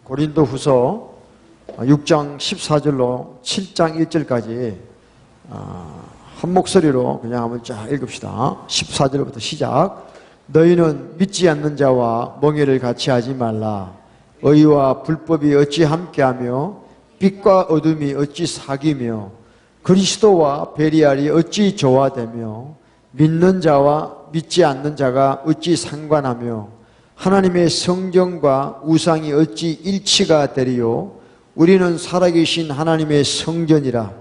고린도후서 6장 14절로 7장 1절까지 한 목소리로 그냥 한번 쫙 읽읍시다. 14절부터 시작. 너희는 믿지 않는 자와 멍에를 같이 하지 말라. 의와 불법이 어찌 함께하며 빛과 어둠이 어찌 사귀며 그리스도와 베리알이 어찌 조화되며 믿는 자와 믿지 않는 자가 어찌 상관하며 하나님의 성전과 우상이 어찌 일치가 되리요. 우리는 살아계신 하나님의 성전이라.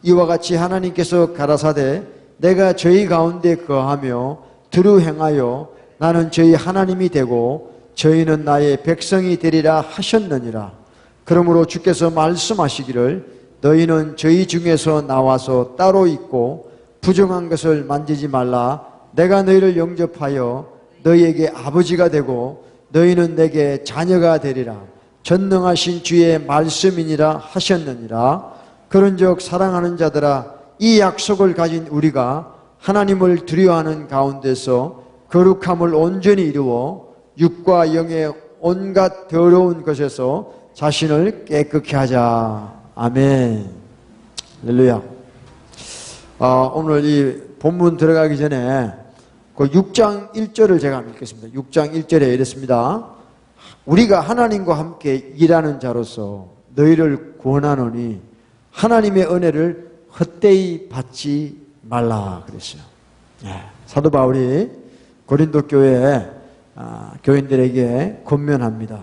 이와 같이 하나님께서 가라사대 내가 저희 가운데 거하며 두루 행하여 나는 저희 하나님이 되고 저희는 나의 백성이 되리라 하셨느니라. 그러므로 주께서 말씀하시기를 너희는 저희 중에서 나와서 따로 있고 부정한 것을 만지지 말라. 내가 너희를 영접하여 너희에게 아버지가 되고 너희는 내게 자녀가 되리라. 전능하신 주의 말씀이니라 하셨느니라. 그런즉 사랑하는 자들아, 이 약속을 가진 우리가 하나님을 두려워하는 가운데서 거룩함을 온전히 이루어 육과 영의 온갖 더러운 것에서 자신을 깨끗게 하자. 아멘. 할렐루야. 오늘 이 본문 들어가기 전에 그 6장 1절을 제가 읽겠습니다. 6장 1절에 이랬습니다. 우리가 하나님과 함께 일하는 자로서 너희를 권하노니 하나님의 은혜를 헛되이 받지 말라 그랬어요. 사도 바울이 고린도 교회 교인들에게 권면합니다.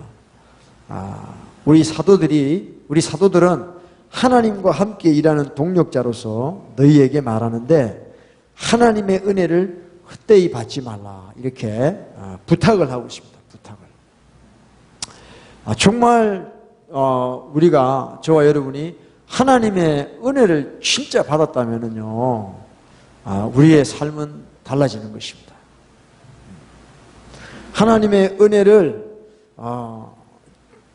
우리 사도들은 하나님과 함께 일하는 동력자로서 너희에게 말하는데 하나님의 은혜를 헛되이 받지 말라 이렇게 부탁을 하고 있습니다. 부탁을. 정말 우리가 저와 여러분이 하나님의 은혜를 진짜 받았다면요, 우리의 삶은 달라지는 것입니다. 하나님의 은혜를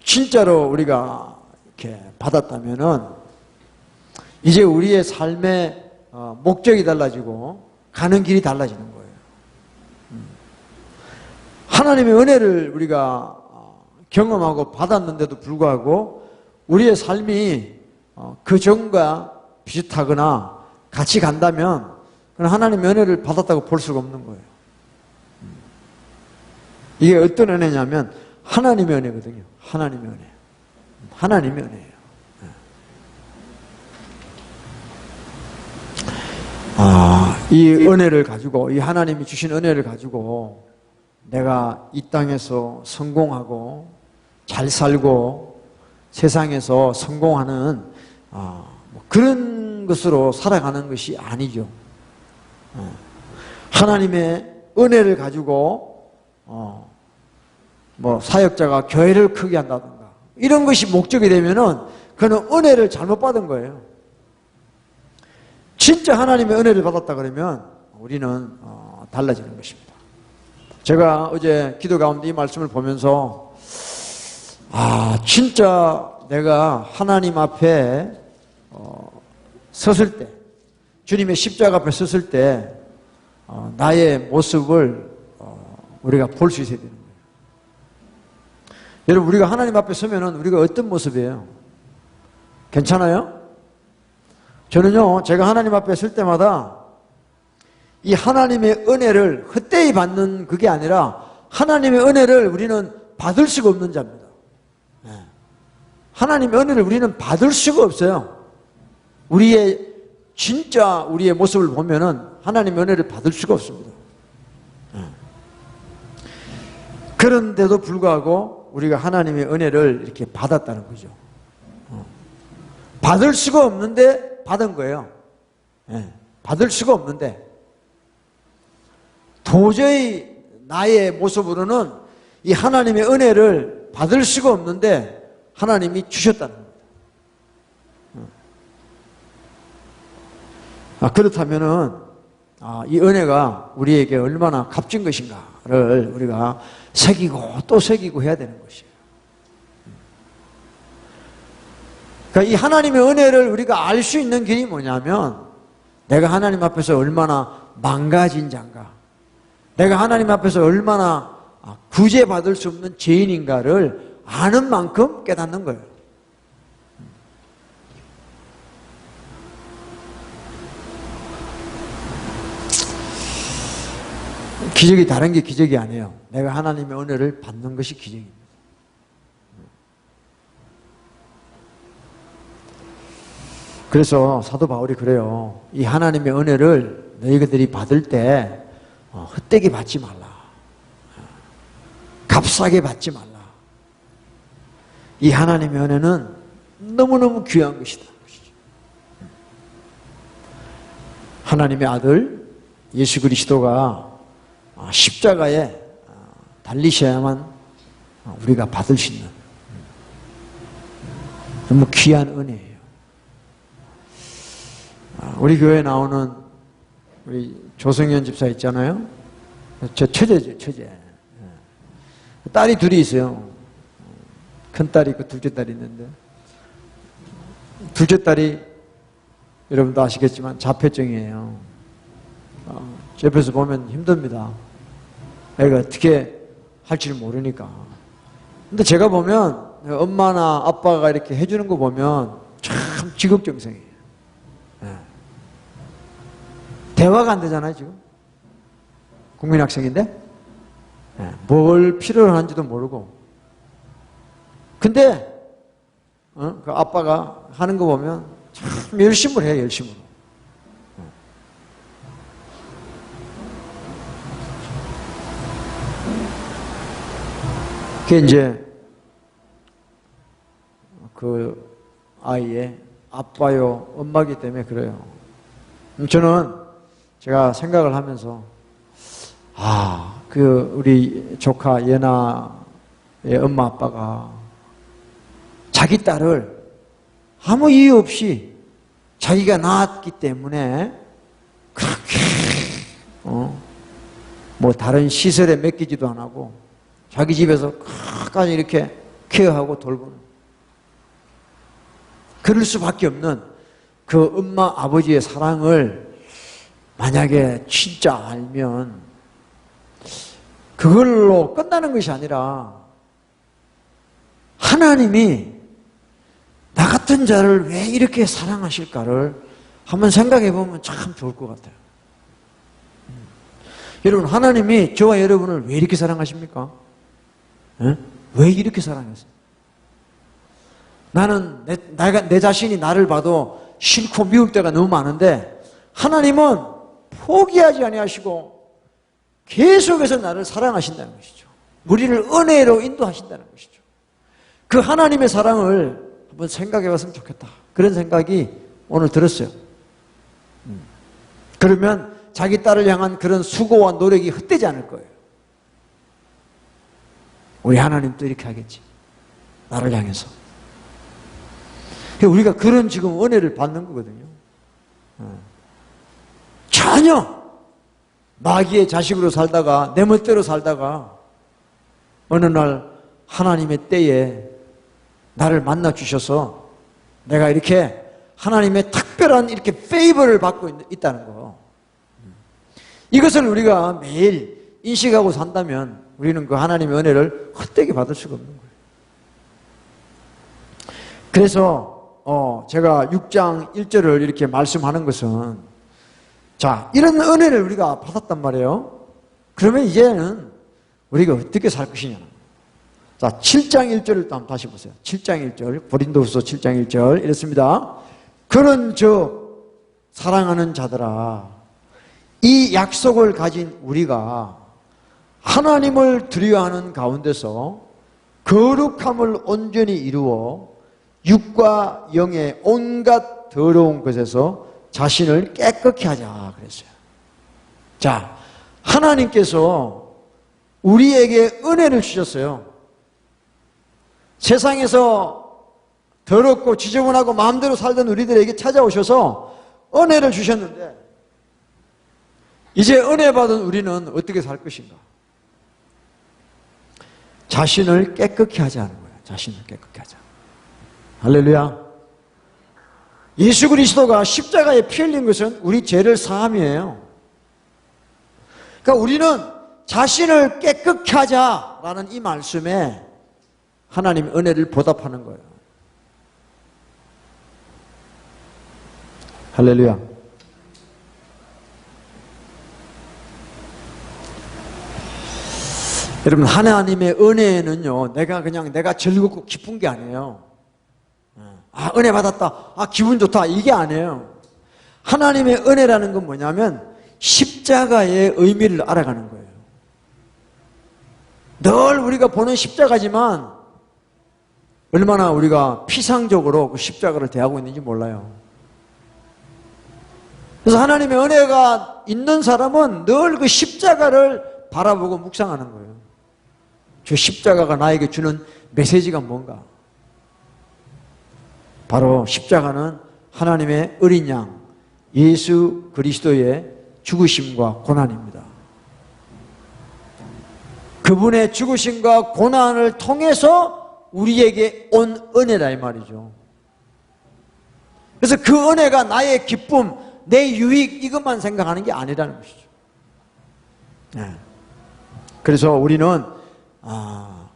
진짜로 우리가 이렇게 받았다면은 이제 우리의 삶의 목적이 달라지고 가는 길이 달라지는 거예요. 하나님의 은혜를 우리가 경험하고 받았는데도 불구하고 우리의 삶이 그 전과 비슷하거나 같이 간다면 그건 하나님의 은혜를 받았다고 볼 수가 없는 거예요. 이게 어떤 은혜냐면 하나님의 은혜거든요. 하나님의 은혜. 하나님의 은혜예요. 이 은혜를 가지고, 이 하나님이 주신 은혜를 가지고 내가 이 땅에서 성공하고 잘 살고 세상에서 성공하는 그런 것으로 살아가는 것이 아니죠. 하나님의 은혜를 가지고 사역자가 교회를 크게 한다든가 이런 것이 목적이 되면은 그는 은혜를 잘못 받은 거예요. 진짜 하나님의 은혜를 받았다 그러면 우리는 달라지는 것입니다. 제가 어제 기도 가운데 이 말씀을 보면서 진짜 내가 하나님 앞에 섰을 때, 주님의 십자가 앞에 섰을 때 나의 모습을 우리가 볼 수 있어야 되는 거예요. 여러분, 우리가 하나님 앞에 서면은 우리가 어떤 모습이에요? 괜찮아요? 저는요, 제가 하나님 앞에 설 때마다 이 하나님의 은혜를 헛되이 받는 그게 아니라 하나님의 은혜를 우리는 받을 수가 없는 자입니다. 하나님의 은혜를 우리는 받을 수가 없어요. 진짜 우리의 모습을 보면은 하나님의 은혜를 받을 수가 없습니다. 그런데도 불구하고 우리가 하나님의 은혜를 이렇게 받았다는 거죠. 받을 수가 없는데 받은 거예요. 받을 수가 없는데 도저히 나의 모습으로는 이 하나님의 은혜를 받을 수가 없는데 하나님이 주셨다는 겁니다. 그렇다면은 이 은혜가 우리에게 얼마나 값진 것인가를 우리가 새기고 또 새기고 해야 되는 것이에요. 그러니까 이 하나님의 은혜를 우리가 알 수 있는 길이 뭐냐면 내가 하나님 앞에서 얼마나 망가진 자인가, 내가 하나님 앞에서 얼마나 구제받을 수 없는 죄인인가를 아는 만큼 깨닫는 거예요. 기적이 다른 게 기적이 아니에요. 내가 하나님의 은혜를 받는 것이 기적입니다. 그래서 사도 바울이 그래요. 이 하나님의 은혜를 너희들이 받을 때 헛되게 받지 말라. 값싸게 받지 말라. 이 하나님의 은혜는 너무너무 귀한 것이다. 하나님의 아들 예수 그리스도가 십자가에 달리셔야만 우리가 받을 수 있는 너무 귀한 은혜예요. 우리 교회에 나오는 우리 조성현 집사 있잖아요. 저 처제죠, 처제. 딸이 둘이 있어요. 큰 딸이 있고 둘째 딸이 있는데, 둘째 딸이 여러분도 아시겠지만 자폐증이에요. 옆에서 보면 힘듭니다. 애가 어떻게 할지 모르니까. 근데 제가 보면 엄마나 아빠가 이렇게 해주는 거 보면 참 지극정성이에요. 대화가 안 되잖아요, 지금. 국민학생인데? 뭘 필요로 하는지도 모르고. 근데, 그 아빠가 하는 거 보면 참 열심을 해요, 열심으로. 그게 이제, 그 아이의 아빠요, 엄마기 때문에 그래요. 저는 제가 생각을 하면서 우리 조카 예나의 엄마 아빠가 자기 딸을 아무 이유 없이 자기가 낳았기 때문에 그렇게 뭐 다른 시설에 맡기지도 안 하고 자기 집에서 끝까지 이렇게 케어하고 돌보는, 그럴 수밖에 없는 그 엄마 아버지의 사랑을 만약에 진짜 알면 그걸로 끝나는 것이 아니라 하나님이 나 같은 자를 왜 이렇게 사랑하실까를 한번 생각해 보면 참 좋을 것 같아요. 여러분, 하나님이 저와 여러분을 왜 이렇게 사랑하십니까? 왜 이렇게 사랑했어요? 나는 내 자신이 나를 봐도 싫고 미울 때가 너무 많은데 하나님은 포기하지 아니하시고 계속해서 나를 사랑하신다는 것이죠. 우리를 은혜로 인도하신다는 것이죠. 그 하나님의 사랑을 한번 생각해 봤으면 좋겠다, 그런 생각이 오늘 들었어요. 그러면 자기 딸을 향한 그런 수고와 노력이 헛되지 않을 거예요. 우리 하나님도 이렇게 하겠지, 나를 향해서. 우리가 그런 지금 은혜를 받는 거거든요. 전혀 마귀의 자식으로 살다가 내 멋대로 살다가 어느 날 하나님의 때에 나를 만나 주셔서 내가 이렇게 하나님의 특별한 이렇게 페이버를 받고 있다는 거, 이것을 우리가 매일 인식하고 산다면 우리는 그 하나님의 은혜를 헛되게 받을 수가 없는 거예요. 그래서 제가 6장 1절을 이렇게 말씀하는 것은, 자, 이런 은혜를 우리가 받았단 말이에요. 그러면 이제는 우리가 어떻게 살 것이냐. 자, 7장 1절을 또 한번 다시 보세요. 7장 1절, 고린도후서 7장 1절 이렇습니다. 그런즉 사랑하는 자들아, 이 약속을 가진 우리가 하나님을 두려워하는 가운데서 거룩함을 온전히 이루어 육과 영의 온갖 더러운 것에서 자신을 깨끗게 하자 그랬어요. 자, 하나님께서 우리에게 은혜를 주셨어요. 세상에서 더럽고 지저분하고 마음대로 살던 우리들에게 찾아오셔서 은혜를 주셨는데, 이제 은혜 받은 우리는 어떻게 살 것인가? 자신을 깨끗게 하자는 거예요. 자신을 깨끗게 하자. 할렐루야. 예수 그리스도가 십자가에 피 흘린 것은 우리 죄를 사함이에요. 그러니까 우리는 자신을 깨끗게 하자라는 이 말씀에 하나님의 은혜를 보답하는 거예요. 할렐루야. 여러분, 하나님의 은혜는요, 내가 즐겁고 기쁜 게 아니에요. 아, 은혜 받았다. 아, 기분 좋다. 이게 아니에요. 하나님의 은혜라는 건 뭐냐면 십자가의 의미를 알아가는 거예요. 늘 우리가 보는 십자가지만 얼마나 우리가 피상적으로 그 십자가를 대하고 있는지 몰라요. 그래서 하나님의 은혜가 있는 사람은 늘 그 십자가를 바라보고 묵상하는 거예요. 저 십자가가 나에게 주는 메시지가 뭔가? 바로 십자가는 하나님의 어린 양 예수 그리스도의 죽으심과 고난입니다. 그분의 죽으심과 고난을 통해서 우리에게 온 은혜라 이 말이죠. 그래서 그 은혜가 나의 기쁨, 내 유익 이것만 생각하는 게 아니라는 것이죠. 네. 그래서 우리는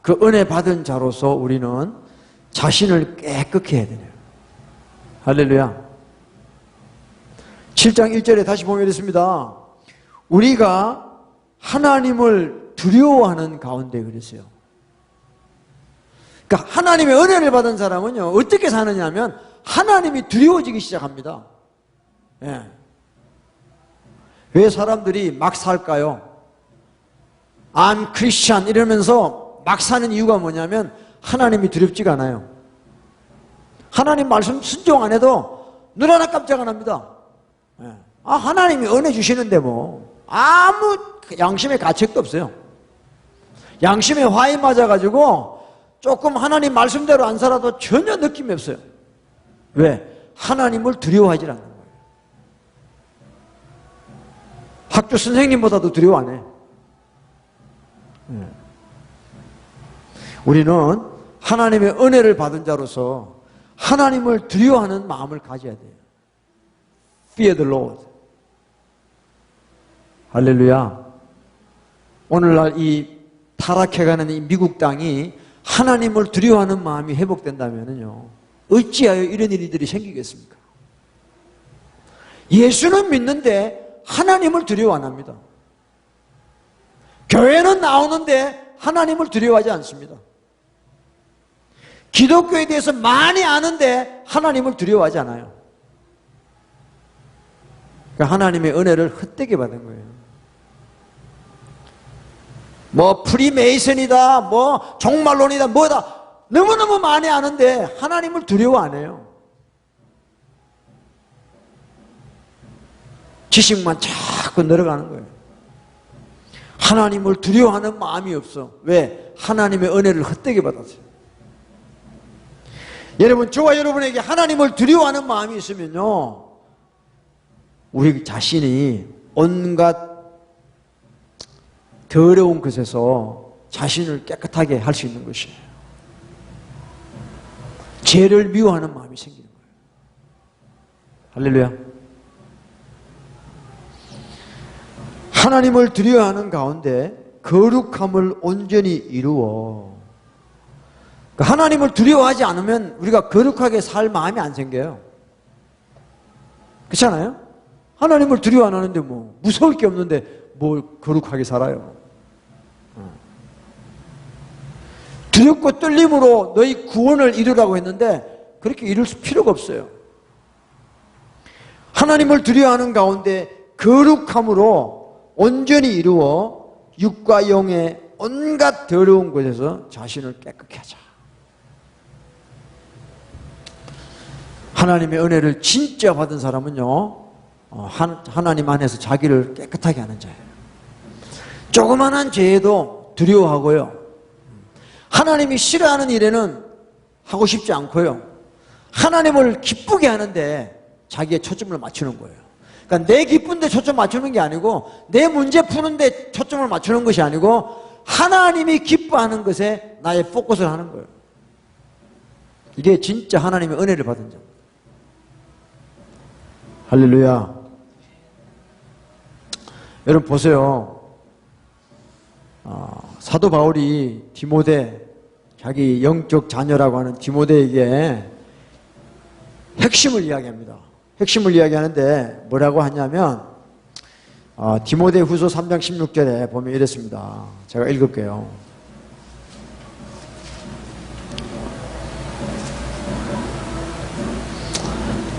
그 은혜 받은 자로서 우리는 자신을 깨끗게 해야 돼요. 할렐루야. 7장 1절에 다시 보면 이렇습니다. 우리가 하나님을 두려워하는 가운데 그랬어요. 그러니까 하나님의 은혜를 받은 사람은요, 어떻게 사느냐 하면 하나님이 두려워지기 시작합니다. 예. 왜 사람들이 막 살까요? I'm Christian 이러면서 막 사는 이유가 뭐냐면 하나님이 두렵지가 않아요. 하나님 말씀 순종 안 해도 눈 하나 깜짝 안 합니다. 예. 아, 하나님이 은혜 주시는데 뭐 아무 양심의 가책도 없어요. 양심에 화이 맞아가지고 조금 하나님 말씀대로 안 살아도 전혀 느낌이 없어요. 왜? 하나님을 두려워하지 않는 거예요. 학교 선생님보다도 두려워 안 해. 우리는 하나님의 은혜를 받은 자로서 하나님을 두려워하는 마음을 가져야 돼요. Fear the Lord. 할렐루야. 오늘날 이 타락해가는 이 미국 땅이 하나님을 두려워하는 마음이 회복된다면요, 어찌하여 이런 일들이 생기겠습니까? 예수는 믿는데 하나님을 두려워 안 합니다. 교회는 나오는데 하나님을 두려워하지 않습니다. 기독교에 대해서 많이 아는데 하나님을 두려워하지 않아요. 그러니까 하나님의 은혜를 헛되게 받은 거예요. 뭐 프리메이슨이다, 뭐 종말론이다, 뭐다 너무너무 많이 아는데 하나님을 두려워 안 해요. 지식만 자꾸 늘어가는 거예요. 하나님을 두려워하는 마음이 없어. 왜? 하나님의 은혜를 헛되게 받았어요. 여러분, 저와 여러분에게 하나님을 두려워하는 마음이 있으면요, 우리 자신이 온갖 더러운 것에서 자신을 깨끗하게 할 수 있는 것이에요. 죄를 미워하는 마음이 생기는 거예요. 할렐루야. 하나님을 두려워하는 가운데 거룩함을 온전히 이루어. 그러니까 하나님을 두려워하지 않으면 우리가 거룩하게 살 마음이 안 생겨요. 그렇잖아요? 하나님을 두려워 안 하는데 뭐 무서울 게 없는데 뭘 거룩하게 살아요. 두렵고 떨림으로 너희 구원을 이루라고 했는데 그렇게 이룰 필요가 없어요. 하나님을 두려워하는 가운데 거룩함으로 온전히 이루어 육과 영의 온갖 더러운 것에서 자신을 깨끗게 하자. 하나님의 은혜를 진짜 받은 사람은요, 하나님 안에서 자기를 깨끗하게 하는 자예요. 조그만한 죄에도 두려워하고요, 하나님이 싫어하는 일에는 하고 싶지 않고요, 하나님을 기쁘게 하는데 자기의 초점을 맞추는 거예요. 그러니까 내 기쁜데 초점 맞추는 게 아니고 내 문제 푸는데 초점을 맞추는 것이 아니고 하나님이 기뻐하는 것에 나의 포커스를 하는 거예요. 이게 진짜 하나님의 은혜를 받은 자. 할렐루야. 여러분 보세요. 사도 바울이 디모데 자기 영적 자녀라고 하는 디모데에게 핵심을 이야기합니다. 핵심을 이야기하는데 뭐라고 하냐면 디모데 후서 3장 16절에 보면 이랬습니다. 제가 읽을게요.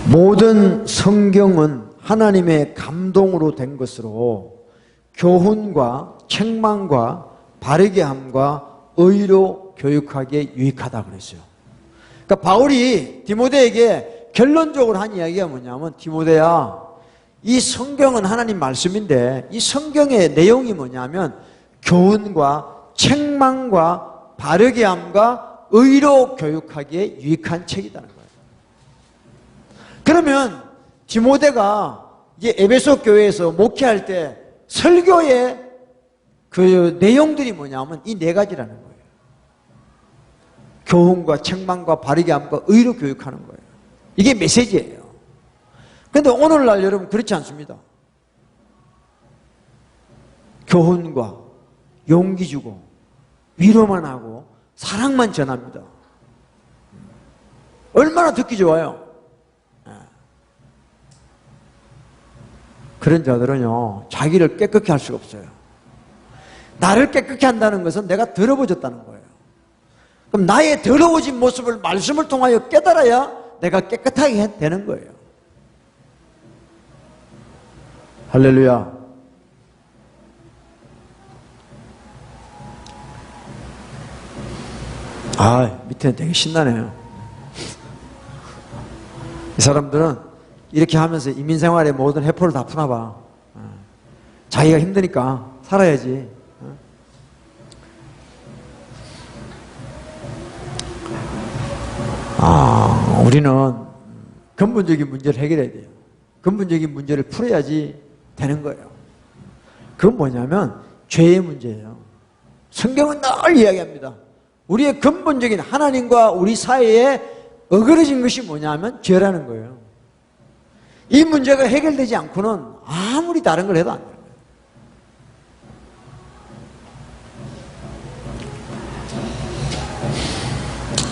모든 성경은 하나님의 감동으로 된 것으로 교훈과 책망과 바르게 함과 의로 교육하기에 유익하다 그랬어요. 그러니까 바울이 디모데에게 결론적으로 한 이야기가 뭐냐면, 디모데야, 이 성경은 하나님 말씀인데 이 성경의 내용이 뭐냐면 교훈과 책망과 바르게 함과 의로 교육하기에 유익한 책이라는 거예요. 그러면 디모데가 이제 에베소 교회에서 목회할 때 설교의 그 내용들이 뭐냐면 이 네 가지라는 거예요. 교훈과 책망과 바르게 함과 의로 교육하는 거예요. 이게 메시지예요. 그런데 오늘날 여러분 그렇지 않습니다. 교훈과 용기 주고 위로만 하고 사랑만 전합니다. 얼마나 듣기 좋아요. 그런 자들은요, 자기를 깨끗게 할 수가 없어요. 나를 깨끗게 한다는 것은 내가 더러워졌다는 거예요. 그럼 나의 더러워진 모습을 말씀을 통하여 깨달아야 내가 깨끗하게 되는 거예요. 할렐루야. 밑에는 되게 신나네요. 이 사람들은 이렇게 하면서 이민생활의 모든 해포를 다 푸나봐. 자기가 힘드니까 살아야지. 우리는 근본적인 문제를 해결해야 돼요. 근본적인 문제를 풀어야지 되는 거예요. 그건 뭐냐면 죄의 문제예요. 성경은 늘 이야기합니다. 우리의 근본적인 하나님과 우리 사이에 어그러진 것이 뭐냐면 죄라는 거예요. 이 문제가 해결되지 않고는 아무리 다른 걸 해도 안 돼요.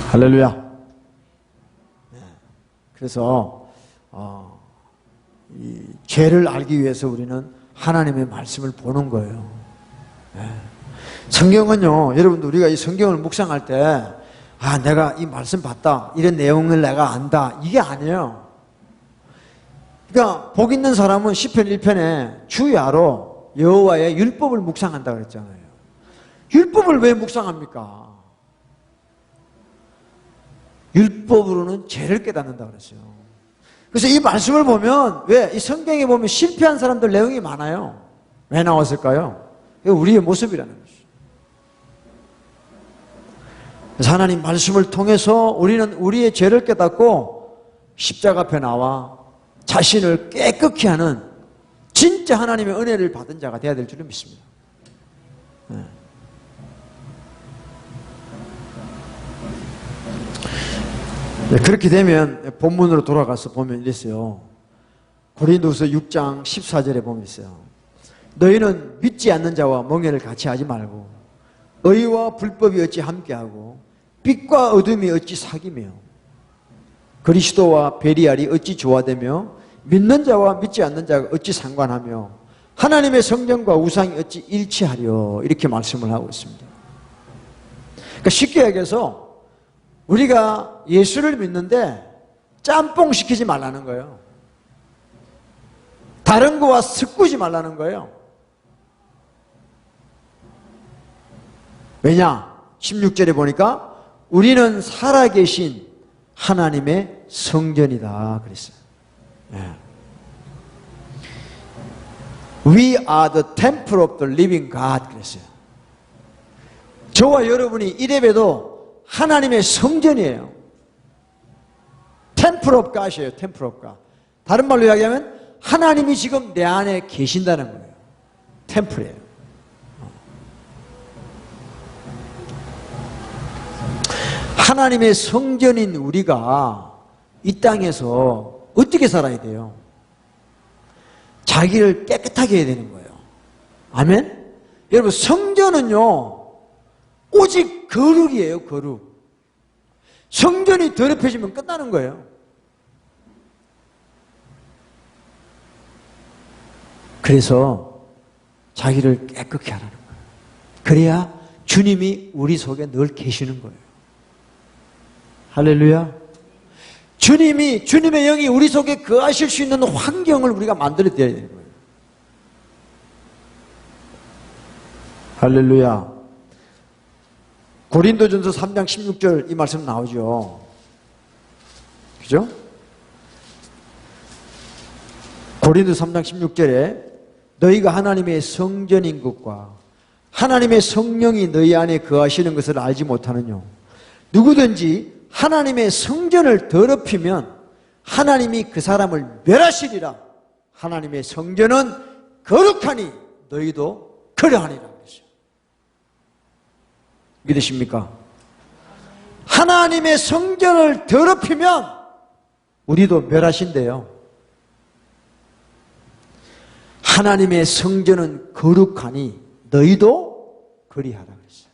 할렐루야. 그래서 이 죄를 알기 위해서 우리는 하나님의 말씀을 보는 거예요. 성경은요, 여러분들 우리가 이 성경을 묵상할 때 내가 이 말씀 봤다, 이런 내용을 내가 안다, 이게 아니에요. 그러니까 복 있는 사람은 시편 1편에 주야로 여호와의 율법을 묵상한다 그랬잖아요. 율법을 왜 묵상합니까? 율법으로는 죄를 깨닫는다 그랬어요. 그래서 이 말씀을 보면, 왜 이 성경에 보면 실패한 사람들 내용이 많아요. 왜 나왔을까요? 이거 우리의 모습이라는 것이죠. 그래서 하나님 말씀을 통해서 우리는 우리의 죄를 깨닫고 십자가 앞에 나와 자신을 깨끗게 하는 진짜 하나님의 은혜를 받은 자가 되어야 될 줄을 믿습니다. 그렇게 되면 본문으로 돌아가서 보면 이랬어요. 고린도서 6장 14절에 보면 있어요. 너희는 믿지 않는 자와 멍에를 같이 하지 말고 의와 불법이 어찌 함께하고 빛과 어둠이 어찌 사귀며 그리스도와 베리알이 어찌 조화되며 믿는 자와 믿지 않는 자가 어찌 상관하며 하나님의 성전과 우상이 어찌 일치하려, 이렇게 말씀을 하고 있습니다. 그러니까 쉽게 얘기해서 우리가 예수를 믿는데 짬뽕 시키지 말라는 거예요. 다른 거와 섞지 말라는 거예요. 왜냐? 16절에 보니까 우리는 살아계신 하나님의 성전이다 그랬어요. We are the temple of the living God 그랬어요. 저와 여러분이 이래봬도 하나님의 성전이에요. Temple of God이에요. Temple of God. 다른 말로 이야기하면 하나님이 지금 내 안에 계신다는 거예요. 템플이에요. 하나님의 성전인 우리가 이 땅에서 어떻게 살아야 돼요? 자기를 깨끗하게 해야 되는 거예요. 아멘? 여러분, 성전은요 오직 거룩이에요. 거룩. 성전이 더럽혀지면 끝나는 거예요. 그래서 자기를 깨끗게 하라는 거예요. 그래야 주님이 우리 속에 늘 계시는 거예요. 할렐루야. 주님의 영이 우리 속에 거하실 수 있는 환경을 우리가 만들어 드려야 되는 거예요. 할렐루야. 고린도전서 3장 16절 이 말씀 나오죠. 그죠? 고린도 3장 16절에 너희가 하나님의 성전인 것과 하나님의 성령이 너희 안에 거하시는 것을 알지 못하느뇨. 누구든지 하나님의 성전을 더럽히면 하나님이 그 사람을 멸하시리라. 하나님의 성전은 거룩하니 너희도 그러하니라 그랬어요. 믿으십니까? 하나님의 성전을 더럽히면 우리도 멸하신대요. 하나님의 성전은 거룩하니 너희도 그리하라 그랬어요.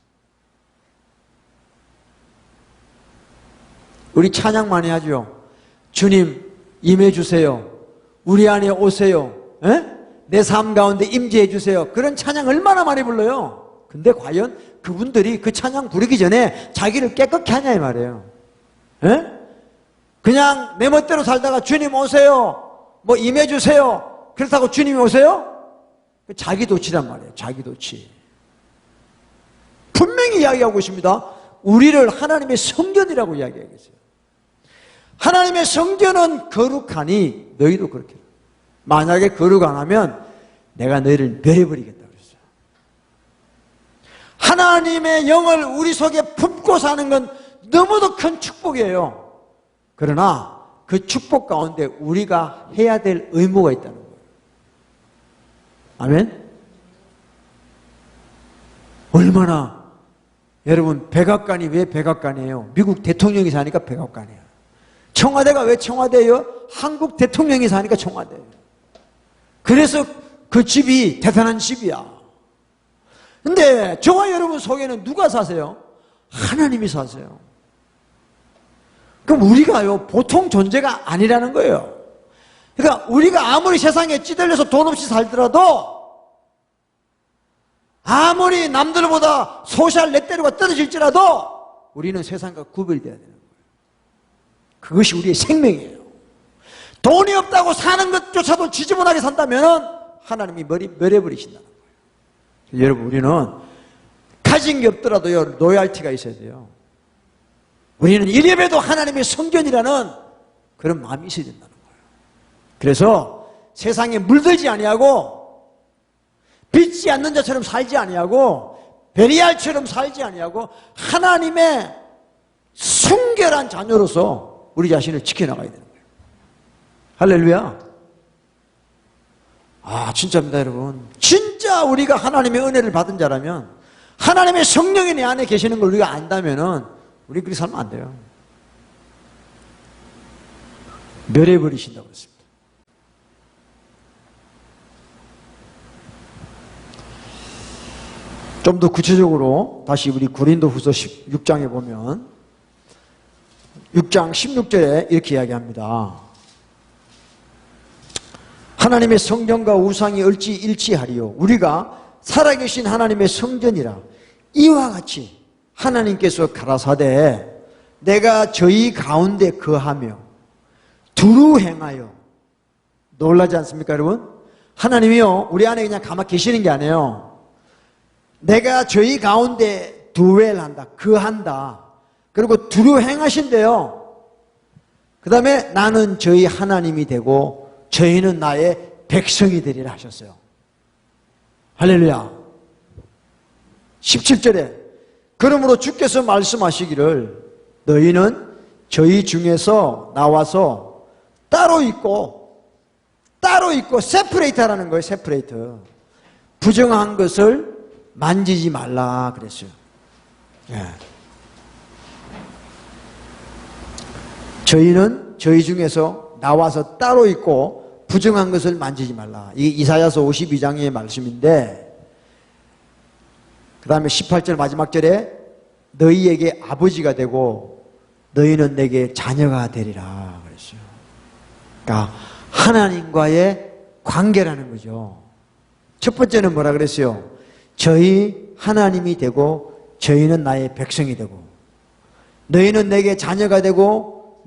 우리 찬양 많이 하죠. 주님 임해 주세요. 우리 안에 오세요. 내 삶 가운데 임재해 주세요. 그런 찬양 얼마나 많이 불러요. 근데 과연 그분들이 그 찬양 부르기 전에 자기를 깨끗게 하냐 이 말이에요. 그냥 내 멋대로 살다가 주님 오세요. 뭐 임해 주세요. 그렇다고 주님이 오세요? 자기 도치란 말이에요. 자기 도치. 분명히 이야기하고 있습니다. 우리를 하나님의 성전이라고 이야기하겠어요. 하나님의 성전은 거룩하니 너희도 그렇게 해라. 만약에 거룩 안 하면 내가 너희를 멸해버리겠다 그랬어요. 하나님의 영을 우리 속에 품고 사는 건 너무도 큰 축복이에요. 그러나 그 축복 가운데 우리가 해야 될 의무가 있다는 거예요. 아멘? 얼마나 여러분 백악관이 왜 백악관이에요? 미국 대통령이 사니까 백악관이에요. 청와대가 왜 청와대예요? 한국 대통령이 사니까 청와대예요. 그래서 그 집이 대단한 집이야. 근데 저와 여러분 속에는 누가 사세요? 하나님이 사세요. 그럼 우리가요 보통 존재가 아니라는 거예요. 그러니까 우리가 아무리 세상에 찌들려서 돈 없이 살더라도 아무리 남들보다 소셜 레벨가 떨어질지라도 우리는 세상과 구별되어야 되는 거예요. 그것이 우리의 생명이에요. 돈이 없다고 사는 것조차도 지저분하게 산다면 하나님이 멸해버리신다는 거예요. 여러분 우리는 가진 게 없더라도요 로얄티가 있어야 돼요. 우리는 이래봬도 하나님의 성전이라는 그런 마음이 있어야 된다는 거예요. 그래서 세상에 물들지 아니하고 빛지 않는 자처럼 살지 아니하고 베리알처럼 살지 아니하고 하나님의 순결한 자녀로서 우리 자신을 지켜나가야 되는 거예요. 할렐루야. 아 진짜입니다 여러분. 진짜 우리가 하나님의 은혜를 받은 자라면 하나님의 성령이 내 안에 계시는 걸 우리가 안다면은 우리 그렇게 살면 안 돼요. 멸해버리신다고 했습니다. 좀 더 구체적으로 다시 우리 고린도후서 16장에 보면 6장 16절에 이렇게 이야기합니다. 하나님의 성전과 우상이 어찌 일치하리요. 우리가 살아계신 하나님의 성전이라. 이와 같이 하나님께서 가라사대 내가 저희 가운데 거하며 두루 행하여. 놀라지 않습니까 여러분? 하나님이요 우리 안에 그냥 가만히 계시는 게 아니에요. 내가 저희 가운데 두웰한다, 거한다. 그리고 두루 행하신대요. 그 다음에 나는 저희 하나님이 되고 저희는 나의 백성이 되리라 하셨어요. 할렐루야. 17절에 그러므로 주께서 말씀하시기를 너희는 저희 중에서 나와서 따로 있고 세퍼레이트라는 거예요. 세퍼레이트. 부정한 것을 만지지 말라 그랬어요. 예. 저희는 저희 중에서 나와서 따로 있고 부정한 것을 만지지 말라. 이게 이사야서 52장의 말씀인데 그 다음에 18절 마지막 절에 너희에게 아버지가 되고 너희는 내게 자녀가 되리라 그랬어요. 그러니까 하나님과의 관계라는 거죠. 첫 번째는 뭐라 그랬어요? 저희 하나님이 되고 저희는 나의 백성이 되고 너희는 내게 자녀가 되고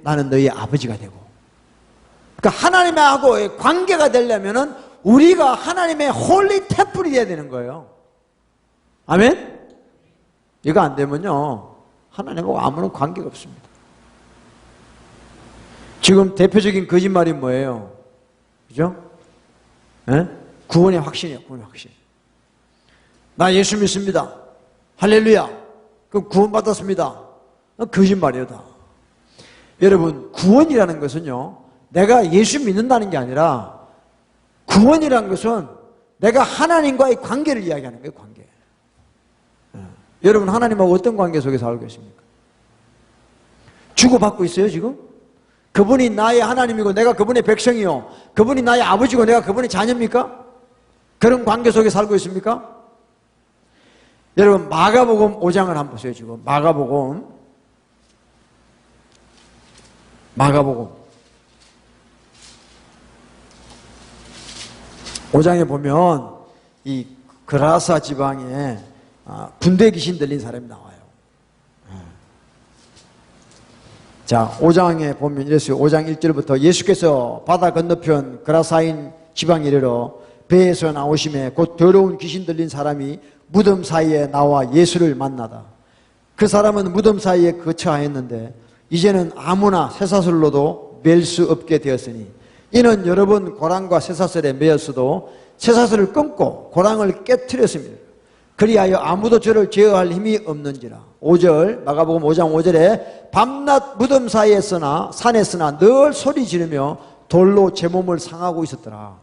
나는 너희의 아버지가 되고. 그러니까 하나님하고의 관계가 되려면은 우리가 하나님의 홀리 템플이 돼야 되는 거예요. 아멘? 이거 안 되면요 하나님하고 아무런 관계가 없습니다. 지금 대표적인 거짓말이 뭐예요? 그죠? 예? 구원의 확신이에요. 구원의 확신. 나 예수 믿습니다. 할렐루야. 그럼 구원받았습니다. 거짓말이에요 다. 여러분 구원이라는 것은요 내가 예수 믿는다는 게 아니라 구원이라는 것은 내가 하나님과의 관계를 이야기하는 거예요. 관계. 여러분 하나님하고 어떤 관계 속에 살고 계십니까? 주고받고 있어요 지금? 그분이 나의 하나님이고 내가 그분의 백성이요 그분이 나의 아버지고 내가 그분의 자녀입니까? 그런 관계 속에 살고 있습니까? 여러분 마가복음 5장을 한번 보세요. 지금 마가복음 5장에 보면 이 그라사 지방에 군대 귀신 들린 사람이 나와요. 자, 5장에 보면 이랬어요. 5장 1절부터 예수께서 바다 건너편 그라사인 지방에 이르러 배에서 나오심에 곧 더러운 귀신 들린 사람이 무덤 사이에 나와 예수를 만나다. 그 사람은 무덤 사이에 거처하였는데 이제는 아무나 쇠사슬로도 맬 수 없게 되었으니 이는 여러 번 고랑과 쇠사슬에 매였어도 쇠사슬을 끊고 고랑을 깨트렸습니다. 그리하여 아무도 저를 제어할 힘이 없는지라. 5절 마가복음 5장 5절에 밤낮 무덤 사이에 서나 산에 서나 늘 소리 지르며 돌로 제 몸을 상하고 있었더라.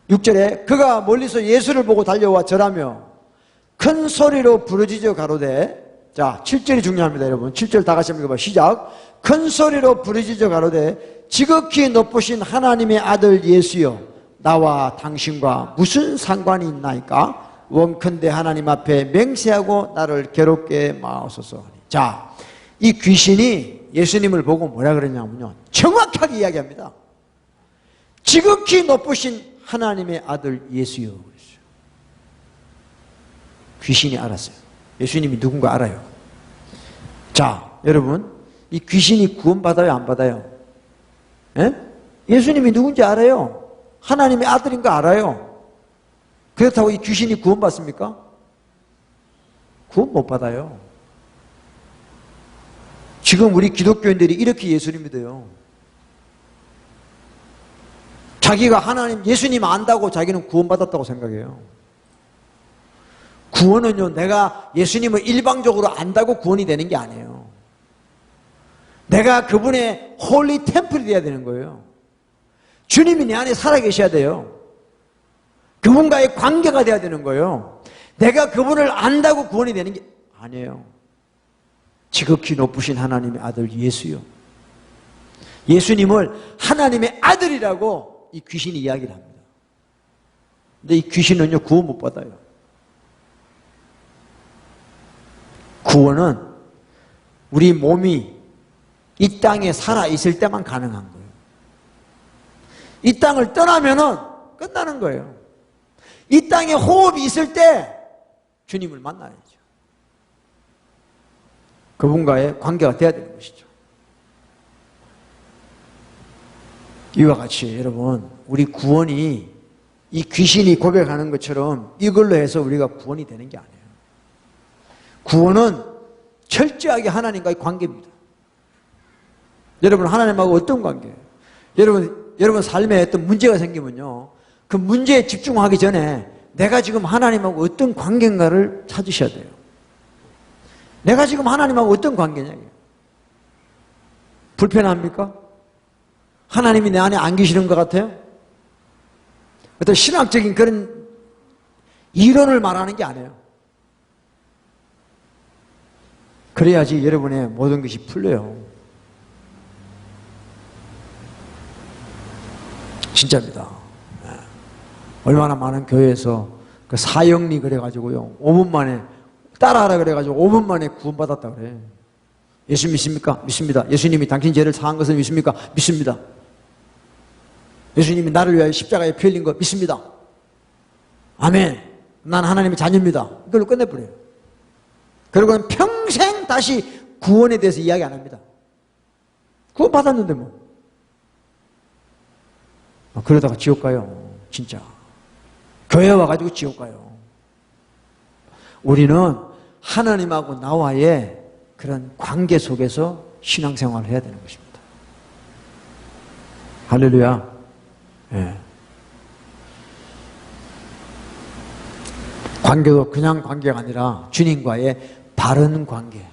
6절에 그가 멀리서 예수를 보고 달려와 절하며 큰 소리로 부르짖어 가로되. 자 7절이 중요합니다 여러분. 7절 다 같이 한번 읽어봐. 시작. 큰 소리로 부르짖어 가로되 지극히 높으신 하나님의 아들 예수여 나와 당신과 무슨 상관이 있나이까? 원컨대 하나님 앞에 맹세하고 나를 괴롭게 마옵소서. 자, 이 귀신이 예수님을 보고 뭐라 그러냐면요 정확하게 이야기합니다. 지극히 높으신 하나님의 아들 예수여 그랬어요. 귀신이 알았어요. 예수님이 누군가 알아요. 자, 여러분 이 귀신이 구원받아요 안 받아요? 예? 예수님이 누군지 알아요. 하나님의 아들인 거 알아요. 그렇다고 이 귀신이 구원받습니까? 구원 못 받아요. 지금 우리 기독교인들이 이렇게 예수를 믿어요. 자기가 하나님, 예수님 안다고 자기는 구원받았다고 생각해요. 구원은요, 내가 예수님을 일방적으로 안다고 구원이 되는 게 아니에요. 내가 그분의 홀리 템플이 돼야 되는 거예요. 주님이 내 안에 살아계셔야 돼요. 그분과의 관계가 돼야 되는 거예요. 내가 그분을 안다고 구원이 되는 게 아니에요. 지극히 높으신 하나님의 아들 예수요. 예수님을 하나님의 아들이라고 이 귀신이 이야기를 합니다. 근데 이 귀신은요 구원 못 받아요. 구원은 우리 몸이 이 땅에 살아있을 때만 가능한 거예요. 이 땅을 떠나면은 끝나는 거예요. 이 땅에 호흡이 있을 때 주님을 만나야죠. 그분과의 관계가 돼야 되는 것이죠. 이와 같이 여러분 우리 구원이 이 귀신이 고백하는 것처럼 이걸로 해서 우리가 구원이 되는 게 아니에요. 구원은 철저하게 하나님과의 관계입니다. 여러분 하나님하고 어떤 관계예요? 여러분 삶에 어떤 문제가 생기면요 그 문제에 집중하기 전에 내가 지금 하나님하고 어떤 관계인가를 찾으셔야 돼요. 내가 지금 하나님하고 어떤 관계냐? 불편합니까? 하나님이 내 안에 안 계시는 것 같아요? 어떤 신학적인 그런 이론을 말하는 게 아니에요. 그래야지 여러분의 모든 것이 풀려요. 진짜입니다. 얼마나 많은 교회에서 그 사형리 그래가지고요 5분 만에 따라하라 그래가지고 5분 만에 구원받았다 그래. 예수 믿습니까? 믿습니다. 예수님이 당신 죄를 사한 것을 믿습니까? 믿습니다. 예수님이 나를 위하여 십자가에 피 흘린 거 믿습니다. 아멘. 난 하나님의 자녀입니다. 이걸로 끝내버려요. 그리고는 평생 다시 구원에 대해서 이야기 안 합니다. 구원 받았는데 뭐. 그러다가 지옥 가요. 진짜. 교회 와가지고 지옥 가요. 우리는 하나님하고 나와의 그런 관계 속에서 신앙생활을 해야 되는 것입니다. 할렐루야. 예. 관계도 그냥 관계가 아니라 주님과의 바른 관계.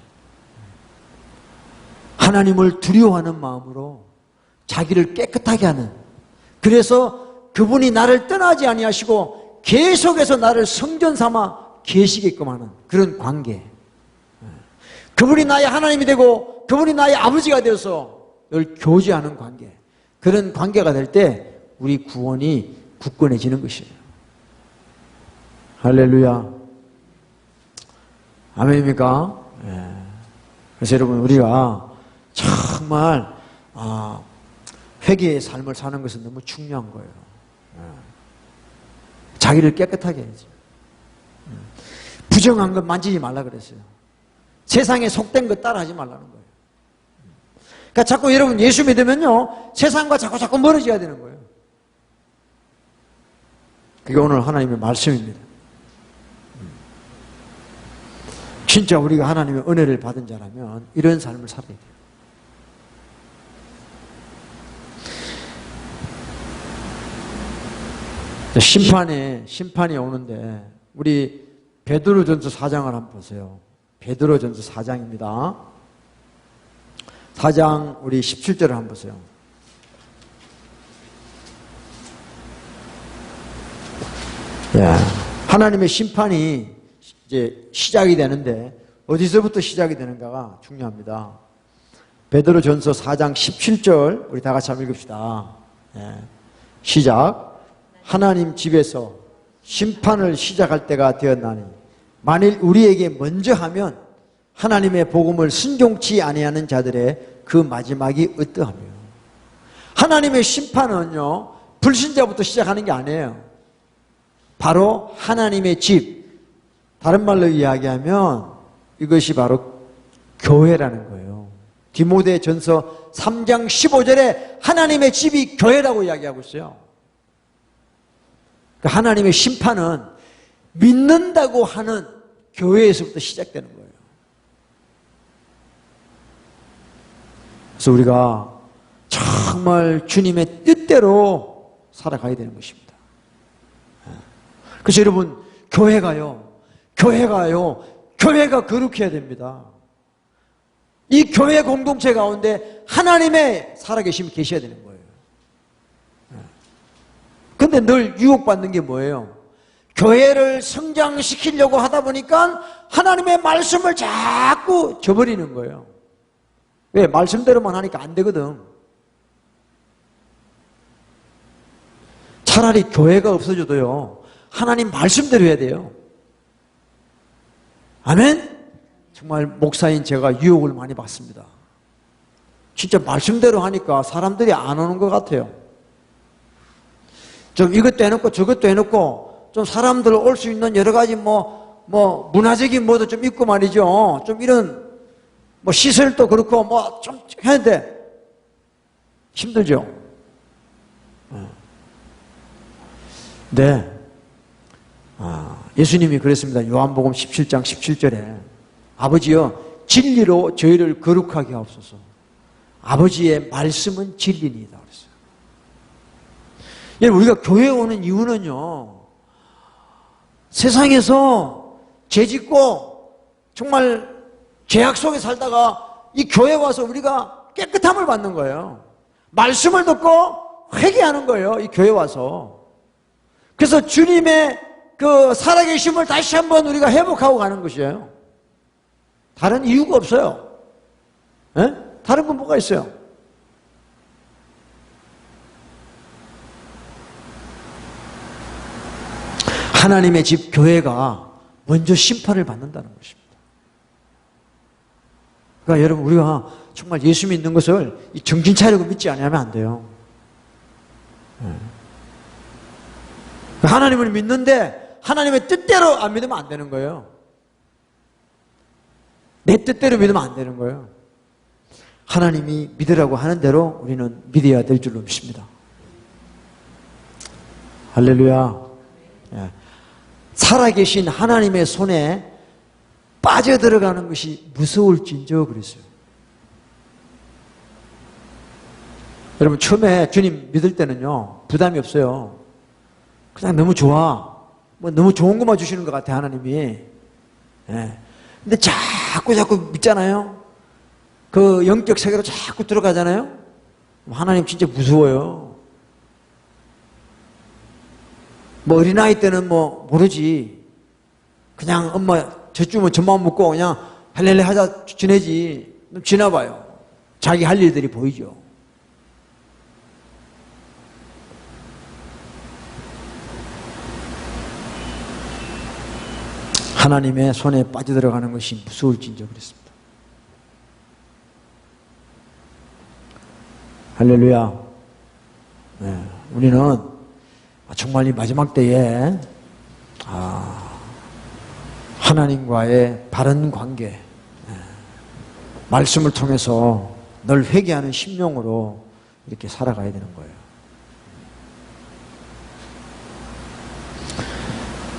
하나님을 두려워하는 마음으로 자기를 깨끗하게 하는, 그래서 그분이 나를 떠나지 아니하시고 계속해서 나를 성전 삼아 계시게끔 하는 그런 관계. 그분이 나의 하나님이 되고 그분이 나의 아버지가 되어서 늘 교제하는 관계. 그런 관계가 될 때 우리 구원이 굳건해지는 것이에요. 할렐루야. 아멘입니까? 예. 그래서 여러분, 우리가 정말 회개의 삶을 사는 것은 너무 중요한 거예요. 자기를 깨끗하게 해야지. 부정한 것 만지지 말라 그랬어요. 세상에 속된 것 따라하지 말라는 거예요. 그러니까 자꾸 여러분 예수 믿으면요, 세상과 자꾸 멀어져야 되는 거예요. 그게 오늘 하나님의 말씀입니다. 진짜 우리가 하나님의 은혜를 받은 자라면 이런 삶을 살아야 돼요. 심판이 오는데 우리 베드로전서 4장을 한번 보세요. 베드로전서 4장입니다. 4장 우리 17절을 한번 보세요. 예. 하나님의 심판이 이제 시작이 되는데 어디서부터 시작이 되는가가 중요합니다. 베드로전서 4장 17절 우리 다 같이 한번 읽읍시다. 예. 시작. 하나님 집에서 심판을 시작할 때가 되었나니 만일 우리에게 먼저 하면 하나님의 복음을 순종치 아니하는 자들의 그 마지막이 어떠하며. 하나님의 심판은요, 불신자부터 시작하는 게 아니에요. 바로 하나님의 집, 다른 말로 이야기하면 이것이 바로 교회라는 거예요. 디모데전서 3장 15절에 하나님의 집이 교회라고 이야기하고 있어요. 하나님의 심판은 믿는다고 하는 교회에서부터 시작되는 거예요. 그래서 우리가 정말 주님의 뜻대로 살아가야 되는 것입니다. 그래서 여러분, 교회가 거룩해야 됩니다. 이 교회 공동체 가운데 하나님의 살아계심이 계셔야 되는 거예요. 근데 늘 유혹받는 게 뭐예요? 교회를 성장시키려고 하다 보니까 하나님의 말씀을 자꾸 저버리는 거예요. 왜? 말씀대로만 하니까 안 되거든. 차라리 교회가 없어져도요, 하나님 말씀대로 해야 돼요. 아멘? 정말 목사인 제가 유혹을 많이 받습니다. 진짜 말씀대로 하니까 사람들이 안 오는 것 같아요. 좀 이것도 해놓고 저것도 해놓고 좀 사람들 올 수 있는 여러 가지 문화적인 뭐도 좀 있고 말이죠. 좀 이런 시설도 그렇고 좀 해야 돼. 힘들죠? 네. 예수님이 그랬습니다. 요한복음 17장 17절에 아버지여 진리로 저희를 거룩하게 하옵소서. 아버지의 말씀은 진리니이다 그랬어요. 우리가 교회에 오는 이유는요, 세상에서 죄짓고 정말 죄악 속에 살다가 이 교회에 와서 우리가 깨끗함을 받는 거예요. 말씀을 듣고 회개하는 거예요, 이 교회에 와서. 그래서 주님의 그 살아계심을 다시 한번 우리가 회복하고 가는 것이에요. 다른 이유가 없어요. 에? 다른 건 뭐가 있어요? 하나님의 집 교회가 먼저 심판을 받는다는 것입니다. 그러니까 여러분, 우리가 정말 예수 믿는 것을 정신 차리고 믿지 않으면 안 돼요. 하나님을 믿는데 하나님의 뜻대로 안 믿으면 안 되는 거예요. 내 뜻대로 믿으면 안 되는 거예요. 하나님이 믿으라고 하는 대로 우리는 믿어야 될 줄로 믿습니다. 할렐루야. 살아계신 하나님의 손에 빠져들어가는 것이 무서울진저 그랬어요. 여러분, 처음에 주님 믿을 때는요, 부담이 없어요. 그냥 너무 좋아. 너무 좋은 것만 주시는 것 같아, 하나님이. 근데 자꾸 믿잖아요. 그 영적 세계로 자꾸 들어가잖아요. 하나님 진짜 무서워요. 어린아이 때는 모르지. 그냥 엄마 젖주면 젖만 먹고 그냥 할렐레 하자 지내지. 지나봐요. 자기 할 일들이 보이죠. 하나님의 손에 빠져들어가는 것이 무서울진저 그랬습니다. 할렐루야. 우리는 정말 이 마지막 때에 하나님과의 바른 관계, 말씀을 통해서 늘 회개하는 심령으로 이렇게 살아가야 되는 거예요.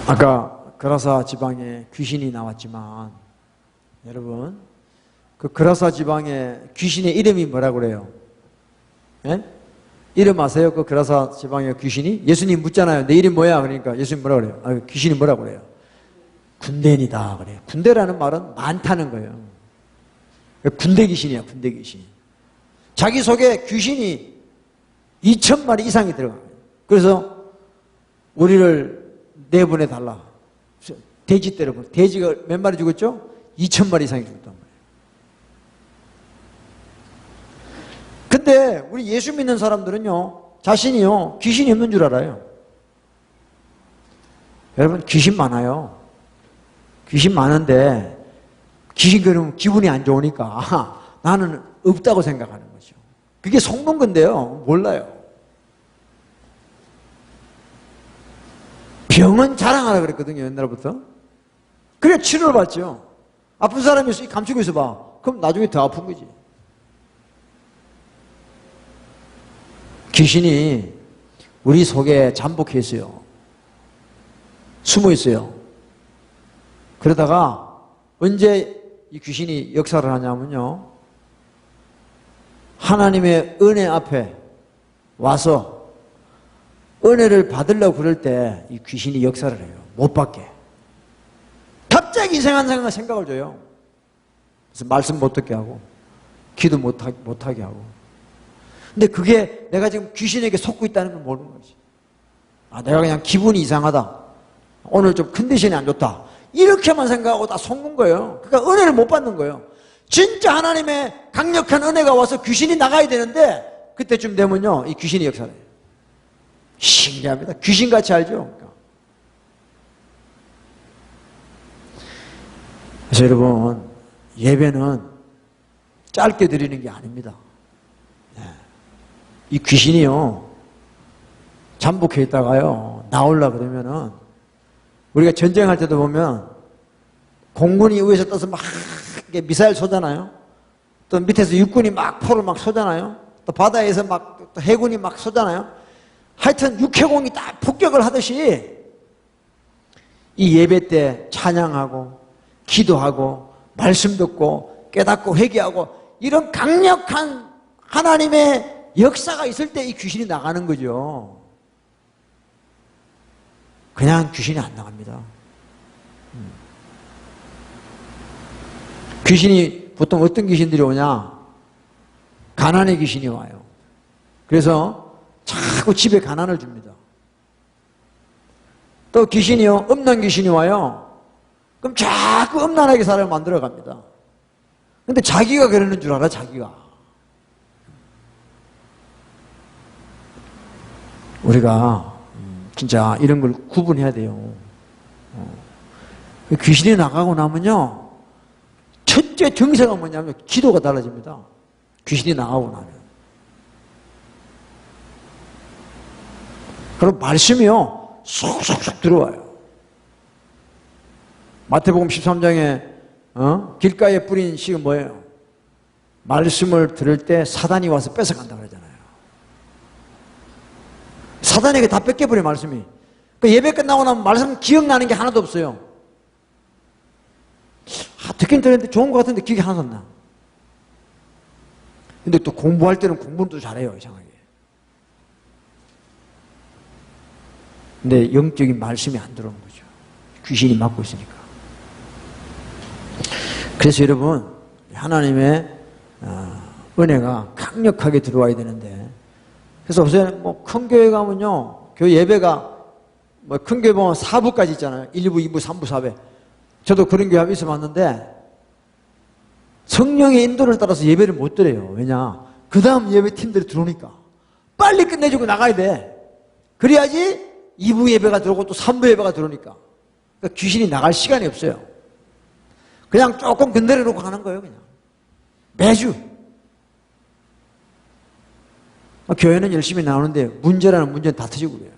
아까 그라사 지방에 귀신이 나왔지만, 여러분, 그 그라사 지방의 귀신의 이름이 뭐라고 그래요? 이름 아세요? 그 그라사 지방의 귀신이? 예수님 묻잖아요. 내 이름 뭐야? 그러니까 예수님 뭐라고 그래요? 귀신이 뭐라고 그래요? 군대니다 그래요. 군대라는 말은 많다는 거예요. 군대 귀신이야, 군대 귀신. 자기 속에 귀신이 2,000마리 이상이 들어가요. 그래서 우리를 내보내 달라. 돼지 때려보. 돼지가 몇 마리 죽었죠? 2,000마리 이상이 죽었단 말이에요. 근데 우리 예수 믿는 사람들은요, 자신이요, 귀신이 없는 줄 알아요. 여러분, 귀신 많아요. 귀신 많은데 귀신 그러면 기분이 안 좋으니까 나는 없다고 생각하는 거죠. 그게 속는 건데요, 몰라요. 병은 자랑하라 그랬거든요, 옛날부터. 그래 치료를 받죠. 아픈 사람이 감추고 있어봐. 그럼 나중에 더 아픈 거지. 귀신이 우리 속에 잠복해 있어요. 숨어 있어요. 그러다가 언제 이 귀신이 역사를 하냐면요, 하나님의 은혜 앞에 와서 은혜를 받으려고 그럴 때 이 귀신이 역사를 해요. 못 받게. 갑자기 이상한 생각을 줘요. 그래서 말씀 못 듣게 하고 기도 못하게 하고. 근데 그게 내가 지금 귀신에게 속고 있다는 걸 모르는 거지. 내가 그냥 기분이 이상하다. 오늘 좀 컨디션이 안 좋다. 이렇게만 생각하고 다 속는 거예요. 그러니까 은혜를 못 받는 거예요. 진짜 하나님의 강력한 은혜가 와서 귀신이 나가야 되는데 그때쯤 되면요, 이 귀신이 역사를 해요. 신기합니다. 귀신같이 알죠? 그러니까. 그래서 여러분, 예배는 짧게 드리는 게 아닙니다. 이 귀신이요, 잠복해 있다가요, 나오려고 그러면은, 우리가 전쟁할 때도 보면, 공군이 위에서 떠서 막 미사일 쏘잖아요. 또 밑에서 육군이 막 포를 막 쏘잖아요. 또 바다에서 막 또 해군이 막 쏘잖아요. 하여튼 육해공이 다 폭격을 하듯이, 이 예배 때 찬양하고, 기도하고, 말씀 듣고, 깨닫고, 회개하고, 이런 강력한 하나님의 역사가 있을 때 이 귀신이 나가는 거죠. 그냥 귀신이 안 나갑니다. 귀신이 보통 어떤 귀신들이 오냐? 가난의 귀신이 와요. 그래서 자꾸 집에 가난을 줍니다. 또 귀신이요, 음란 귀신이 와요. 그럼 자꾸 음란하게 사람을 만들어 갑니다. 근데 자기가 그러는 줄 알아, 자기가. 우리가 진짜 이런 걸 구분해야 돼요. 귀신이 나가고 나면요, 첫째 증세가 뭐냐면 기도가 달라집니다. 귀신이 나가고 나면. 그럼 말씀이요 쏙쏙쏙 들어와요. 마태복음 13장에 길가에 뿌린 씨가 뭐예요? 말씀을 들을 때 사단이 와서 뺏어간다 그러잖아요. 사단에게 다 뺏겨버려 말씀이. 그 예배 끝나고 나면 말씀 기억나는 게 하나도 없어요. 듣긴 들었는데 좋은 것 같은데 기억이 하나도 안 나. 근데 또 공부할 때는 공부는 또 잘해요, 이상하게. 근데 영적인 말씀이 안 들어오는 거죠. 귀신이 막고 있으니까. 그래서 여러분, 하나님의 은혜가 강력하게 들어와야 되는데, 그래서 보세요. 뭐 큰 교회 가면요, 교회 예배가 뭐 큰 교회 보면 4부까지 있잖아요. 1부, 2부, 3부, 4부. 저도 그런 교회 한번 있어봤는데 성령의 인도를 따라서 예배를 못 드려요. 왜냐? 그 다음 예배 팀들이 들어오니까 빨리 끝내주고 나가야 돼. 그래야지 2부 예배가 들어오고 또 3부 예배가 들어오니까. 그러니까 귀신이 나갈 시간이 없어요. 그냥 조금 건드려 놓고 가는 거예요. 그냥 매주. 교회는 열심히 나오는데 문제라는 문제는 다 터지고 그래요.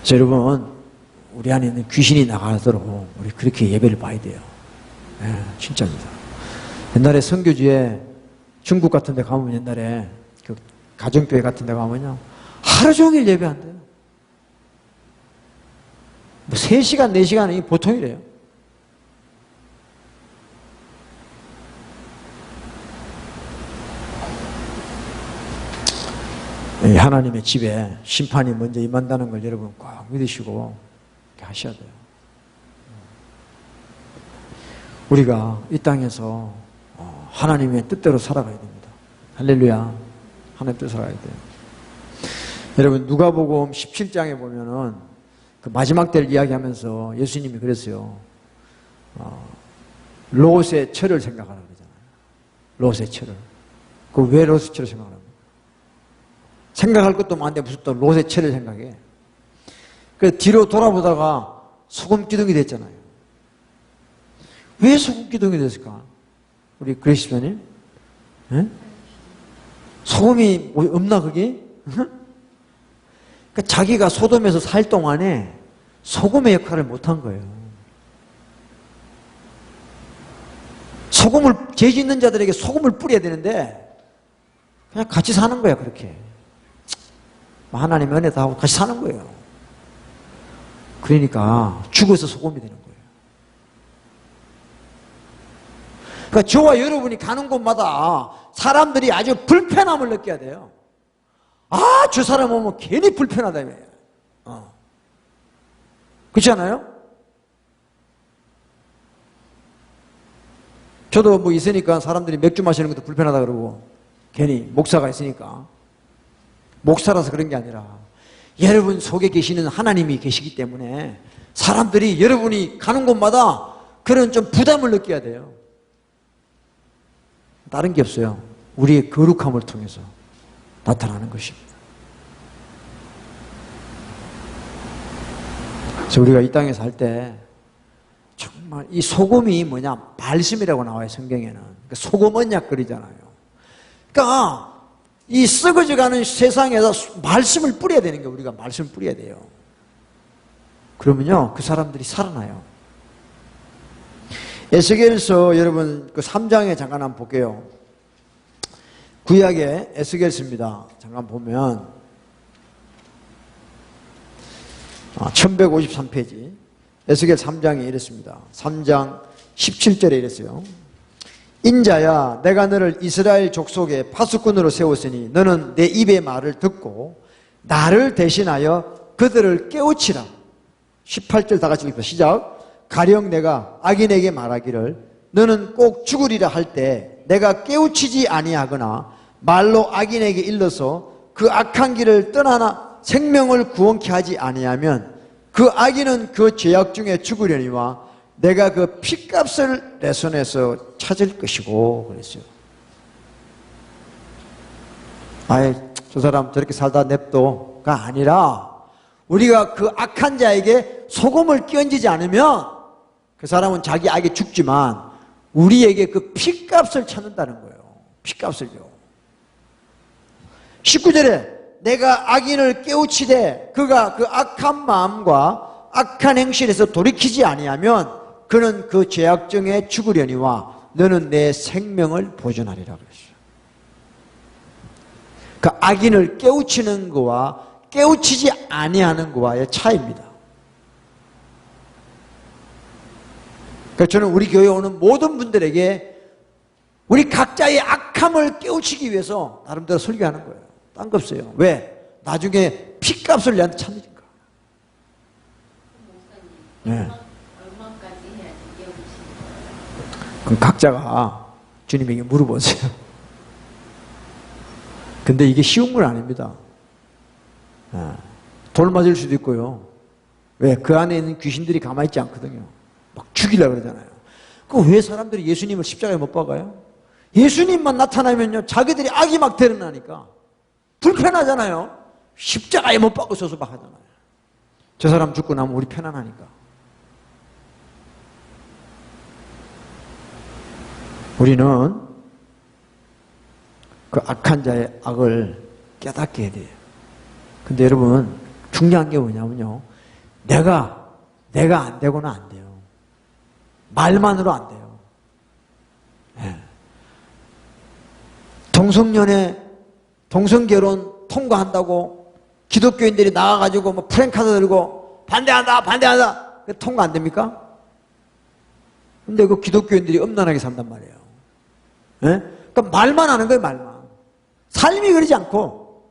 그래서 여러분, 우리 안에 있는 귀신이 나가도록 우리 그렇게 예배를 봐야 돼요. 네, 진짜입니다. 옛날에 선교지에 중국 같은 데 가면 옛날에 그 가정교회 같은 데 가면요 하루 종일 예배한대요. 뭐 3시간, 4시간이 보통이래요. 하나님의 집에 심판이 먼저 임한다는 걸 여러분 꼭 믿으시고 이렇게 하셔야 돼요. 우리가 이 땅에서 하나님의 뜻대로 살아가야 됩니다. 할렐루야. 하나님의 뜻대로 살아가야 돼요. 여러분 누가복음 17장에 보면은 그 마지막 때를 이야기하면서 예수님이 그랬어요. 롯의 철을 생각하라 그러잖아요. 롯의 철을. 그 왜 롯의 철을 생각하라고? 생각할 것도 많은데 무슨 또 롯의 철을 생각해. 그래서 뒤로 돌아보다가 소금 기둥이 됐잖아요. 왜 소금 기둥이 됐을까? 우리 그리스도님? 네? 소금이 없나 그게? 그러니까 자기가 소돔에서 살 동안에 소금의 역할을 못한 거예요. 소금을 죄 짓는 자들에게 소금을 뿌려야 되는데 그냥 같이 사는 거야 그렇게. 하나님의 은혜도 하고 같이 사는 거예요. 그러니까 죽어서 소금이 되는 거예요. 그러니까 저와 여러분이 가는 곳마다 사람들이 아주 불편함을 느껴야 돼요. 아, 저 사람 오면 괜히 불편하다. 그렇지 않아요? 저도 뭐 있으니까 사람들이 맥주 마시는 것도 불편하다 그러고 괜히 목사가 있으니까. 목사라서 그런 게 아니라 여러분 속에 계시는 하나님이 계시기 때문에 사람들이 여러분이 가는 곳마다 그런 좀 부담을 느껴야 돼요. 다른 게 없어요. 우리의 거룩함을 통해서 나타나는 것입니다. 그래서 우리가 이 땅에 살 때 정말 이 소금이 뭐냐? 말씀이라고 나와요, 성경에는. 그러니까 소금 언약거리잖아요. 그러니까 이 썩어져가는 세상에서 말씀을 뿌려야 되는 거예요. 우리가 말씀을 뿌려야 돼요. 그러면요 그 사람들이 살아나요. 에스겔서 여러분 그 3장에 잠깐 한번 볼게요. 구약의 에스겔서입니다. 잠깐 보면 1153페이지 에스겔 3장에 이랬습니다. 3장 17절에 이랬어요. 인자야 내가 너를 이스라엘 족속의 파수꾼으로 세웠으니 너는 내 입의 말을 듣고 나를 대신하여 그들을 깨우치라. 18절 다 같이 읽읍시다. 시작. 가령 내가 악인에게 말하기를 너는 꼭 죽으리라 할 때 내가 깨우치지 아니하거나 말로 악인에게 일러서 그 악한 길을 떠나나 생명을 구원케 하지 아니하면 그 악인은 그 죄악 중에 죽으려니와 내가 그 핏값을 내 손에서 찾을 것이고 그랬어요. 아이 저 사람 저렇게 살다 냅둬가 아니라 우리가 그 악한 자에게 소금을 끼얹지 않으면 그 사람은 자기 악에 죽지만 우리에게 그 핏값을 찾는다는 거예요. 핏값을요. 19절에 내가 악인을 깨우치되 그가 그 악한 마음과 악한 행실에서 돌이키지 아니하면 그는 그 죄악정에 죽으려니와 너는 내 생명을 보존하리라 그랬어요. 그 악인을 깨우치는 거와 깨우치지 아니하는 거와의 차이입니다. 그러니까 저는 우리 교회에 오는 모든 분들에게 우리 각자의 악함을 깨우치기 위해서 나름대로 설교하는 거예요. 딴 거 없어요. 왜? 나중에 핏값을 내한테 찾으니까. 네. 얼마까지 해야지 깨우치는 거예요? 그럼 각자가 주님에게 물어보세요. 근데 이게 쉬운 건 아닙니다. 돌 맞을 수도 있고요. 왜? 그 안에 있는 귀신들이 가만히 있지 않거든요. 막 죽이려고 그러잖아요. 그 왜 사람들이 예수님을 십자가에 못 박아요? 예수님만 나타나면요, 자기들이 악이 막 드러나니까 불편하잖아요. 십자가에 못 박아서서 막 하잖아요. 저 사람 죽고 나면 우리 편안하니까. 우리는 그 악한 자의 악을 깨닫게 해야 돼요. 근데 여러분, 중요한 게 뭐냐면요, 내가 안 되고는 안 돼요. 말만으로 안 돼요. 네. 동성결혼 통과한다고 기독교인들이 나가가지고 뭐 프랭카드 들고 반대한다 통과 안 됩니까? 근데 그 기독교인들이 엄난하게 산단 말이에요. 네? 그러니까 말만 하는 거예요. 말만. 삶이 그러지 않고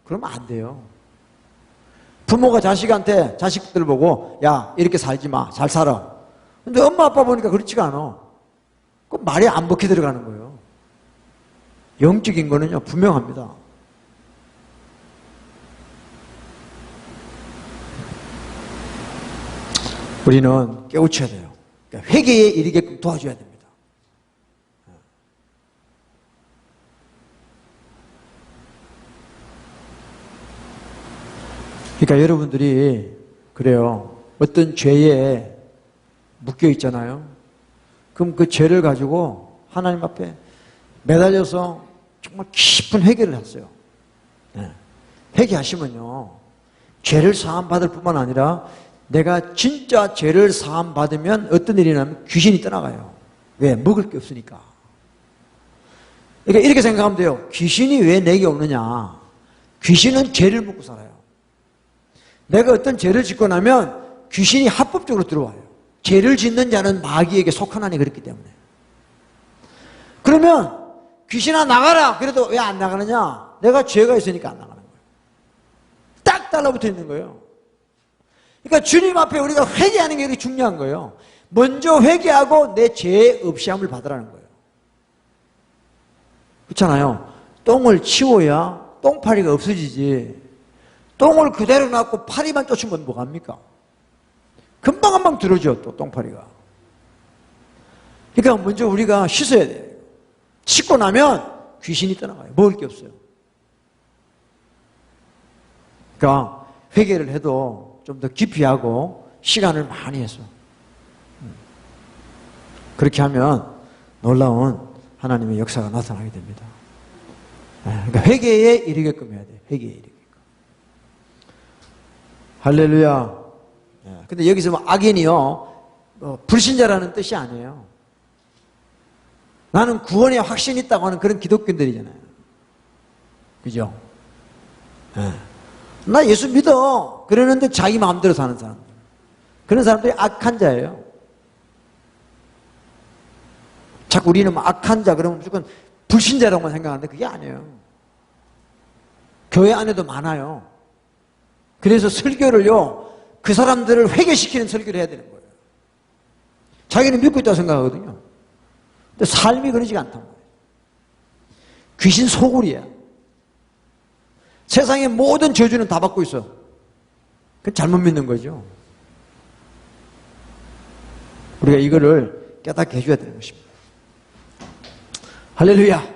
그러면 안 돼요. 부모가 자식들 보고 야 이렇게 살지 마, 잘 살아. 근데 엄마 아빠 보니까 그렇지가 않아. 그 말이 안 먹혀 들어가는 거예요. 영적인 거는요 분명합니다. 우리는 깨우쳐야 돼요. 그러니까 회개에 이르게끔 도와줘야 됩니다. 그러니까 여러분들이 그래요. 어떤 죄에 묶여 있잖아요. 그럼 그 죄를 가지고 하나님 앞에 매달려서 정말 깊은 회개를 했어요. 네. 회개하시면요, 죄를 사함받을 뿐만 아니라 내가 진짜 죄를 사함받으면 어떤 일이 나면 귀신이 떠나가요. 왜? 먹을 게 없으니까. 그러니까 이렇게 생각하면 돼요. 귀신이 왜 내게 오느냐? 귀신은 죄를 먹고 살아요. 내가 어떤 죄를 짓고 나면 귀신이 합법적으로 들어와요. 죄를 짓는 자는 마귀에게 속하나니 그렇기 때문에. 그러면 귀신아 나가라. 그래도 왜 안 나가느냐? 내가 죄가 있으니까 안 나가는 거예요. 딱 달라붙어 있는 거예요. 그러니까 주님 앞에 우리가 회개하는 게 이렇게 중요한 거예요. 먼저 회개하고 내 죄의 없이함을 받으라는 거예요. 그렇잖아요. 똥을 치워야 똥파리가 없어지지. 똥을 그대로 놔두고 파리만 쫓으면 뭐합니까? 금방금방 들어오죠, 또 똥파리가. 그러니까 먼저 우리가 씻어야 돼요. 씻고 나면 귀신이 떠나가요. 먹을 게 없어요. 그러니까 회개를 해도 좀 더 깊이 하고 시간을 많이 해서 그렇게 하면 놀라운 하나님의 역사가 나타나게 됩니다. 그러니까 회개에 이르게끔 해야 돼요. 회개에 이르게끔. 할렐루야. 근데 여기서 뭐 악인이요, 불신자라는 뜻이 아니에요. 나는 구원에 확신이 있다고 하는 그런 기독교인들이잖아요. 그죠? 나 예수 믿어. 그러는데 자기 마음대로 사는 사람들. 그런 사람들이 악한 자예요. 자꾸 우리는 뭐 악한 자 그러면 무조건 불신자라고만 생각하는데 그게 아니에요. 교회 안에도 많아요. 그래서 설교를요, 그 사람들을 회개시키는 설교를 해야 되는 거예요. 자기는 믿고 있다고 생각하거든요. 근데 삶이 그러지가 않다는 거예요. 귀신 소굴이야. 세상의 모든 저주는 다 받고 있어. 그건 잘못 믿는 거죠. 우리가 이거를 깨닫게 해줘야 되는 것입니다. 할렐루야.